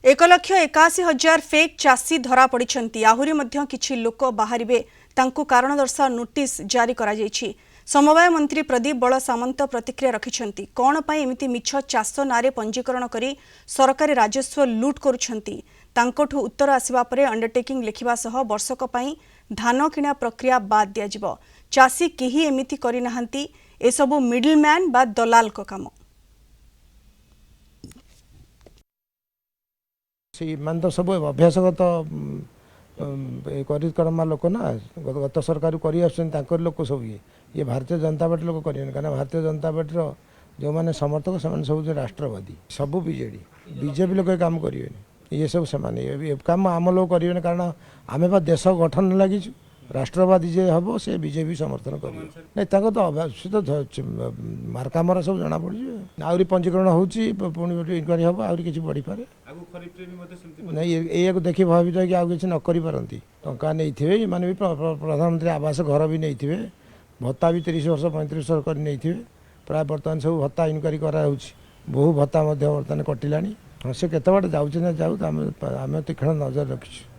1,81,000 fake चाषी धरा पड़िछंती। आहुरी मध्य किछि लोक बाहरिबे तांकु कारण दर्शा नोटिस जारी करा जायछि। समवाय मंत्री प्रदीप बल सामंत प्रतिक्रिया रखिछंती। कोन पई एमिति मिछ चाष नारे पंजीकरण करी सरकारी राजस्व लूट करूछंती तांकोठु उत्तर आसिबा परे अंडरटेकिंग लिखिबा सह वर्षक पई धान किणा प्रक्रिया बाद दिया जिवो। चाषी केही एमिति करि नाहंती, ए सबु मिडलमैन बा दलाल को काम। मान तो सब अभ्यासगत कर्मा लोक ना गत सरकार कर लोक सब ये भारतीय जनता पार्टी लोक करें भारतीय जनता पार्टी जो मैंने समर्थक से सब राष्ट्रवादी सब बीजेपी लोक काम करें ये सब से काम आम लोग करें कारण आम देश गठन लगी राष्ट्रवादी जे हम से बीजेपी समर्थन करें नहीं तो मार्कामरा सब जना पड़ी आहरी पंजीकरण होची इनक्वारी हम आहरी किसी बढ़ी पारे नहीं ये देखिए भावित कि आउ किसी न करी पारंती टंका नहीं माने भी प्रधानमंत्री आवास घर भी नहीं भत्ता भी 30 वर्ष 35 वर्ष कर नहीं प्राय बर्तमान सब भत्ता इनक्वारी करा बहु भत्ता बर्तमान कटिलानी से केते बाटे जाऊँ ना जाऊ आम तीक्ष्ण नजर रखीछु।